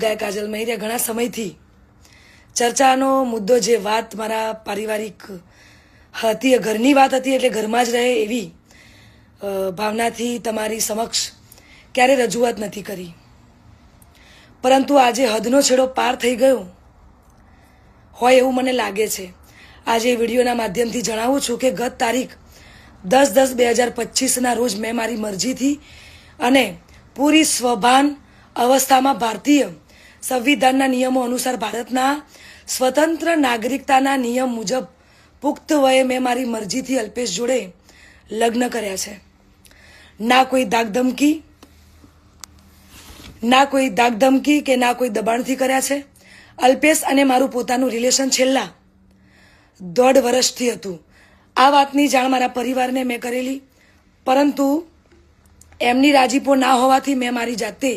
ગાય કાજલ મહેરિયા ઘણા સમયથી ચર્ચાનો મુદ્દો જે વાત મારા પારિવારિક હતી, ઘરની વાત હતી, એટલે ઘરમાં જ રહે એવી ભાવનાથી તમારી સમક્ષ ક્યારે રજૂઆત નથી કરી, પરંતુ આજે હદનો છેડો પાર થઈ ગયો હોય એવું મને લાગે છે. આજે વિડીયોના માધ્યમથી જણાવું છું કે ગત તારીખ 10/10/2025ના રોજ મેં મારી મરજીથી અને પૂરી સ્વભાન અવસ્થામાં ભારતીય સંવિધાનના નિયમો અનુસાર ભારતના સ્વતંત્ર નાગરિકતાના નિયમ મુજબ પુખ્ત વયે મેં મારી મરજીથી અલ્પેશ જોડે લગ્ન કર્યા છે. ના કોઈ ધાકધમકી કે ના કોઈ દબાણથી કર્યા છે. અલ્પેશ અને મારું પોતાનું રિલેશન છેલ્લા 1.5 વર્ષથી હતું. આ વાતની જાણ મારા પરિવારને મેં કરેલી, પરંતુ એમની રાજીપો ના હોવાથી મેં મારી જાતે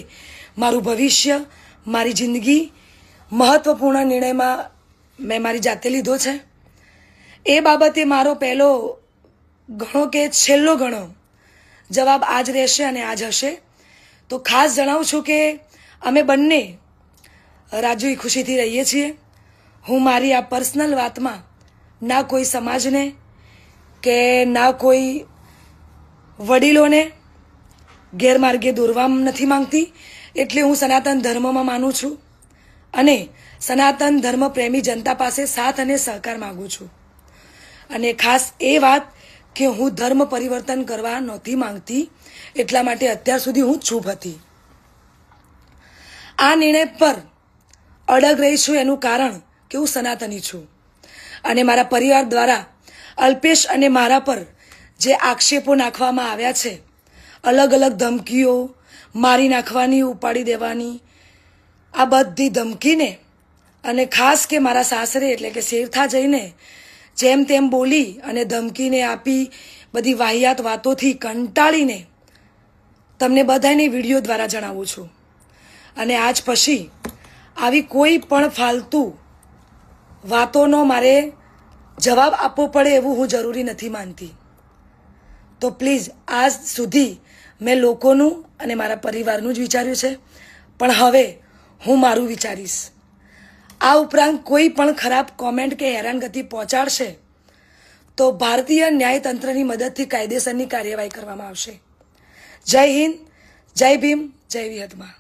મારું ભવિષ્ય, મારી જિંદગી મહત્વપૂર્ણ નિર્ણયમાં મેં મારી જાતે લીધો છે. એ બાબતે મારો પહેલો ઘણો કે છેલ્લો ઘણો જવાબ આજ રહેશે અને આજ હશે. તો ખાસ જણાવું છું કે અમે બંને રાજી ખુશીથી રહીએ છીએ. હું મારી આ પર્સનલ વાતમાં ના કોઈ સમાજને કે ના કોઈ વડીલોને ગેરમાર્ગે દોરવા નથી માંગતી. એટલે હું સનાતન ધર્મમાં માનું છું અને સનાતન ધર્મ પ્રેમી જનતા પાસે સાથ અને સહકાર માગું છું. અને ખાસ એ વાત કે હું ધર્મ પરિવર્તન કરવા નહોતી માંગતી, એટલા માટે અત્યાર સુધી હું ચૂપ હતી. આ નિર્ણય પર અડગ રહી છું એનું કારણ કે હું સનાતની છું અને મારા પરિવાર દ્વારા અલ્પેશ અને મારા પર જે આક્ષેપો નાખવામાં આવ્યા છે, અલગ અલગ ધમકીઓ, મારી નાખવાની, ઉપાડી દેવાની, આ બધી ધમકીને અને ખાસ કે મારા સાસરે એટલે કે શેરથા જઈને જેમ તેમ બોલી અને ધમકીને આપી બધી વાહિયાત વાતોથી કંટાળીને તમને બધાને વિડીયો દ્વારા જણાવું છું. અને આજ પછી આવી કોઈ પણ ફાલતુ વાતોનો મારે જવાબ આપવો પડે એવું હું જરૂરી નથી માનતી. તો પ્લીઝ, આજ સુધી મેં લોકોનું અને મારા પરિવારનું જ વિચાર્યું છે, પણ હવે હું મારું વિચારીશ. આ ઉપરાંત કોઈ પણ ખરાબ કોમેન્ટ કે હેરાનગતિ પહોંચાડશે તો ભારતીય ન્યાયતંત્રની મદદથી કાયદેસરની કાર્યવાહી કરવામાં આવશે. જય હિન્દ, જય ભીમ, જય વિહતમાં.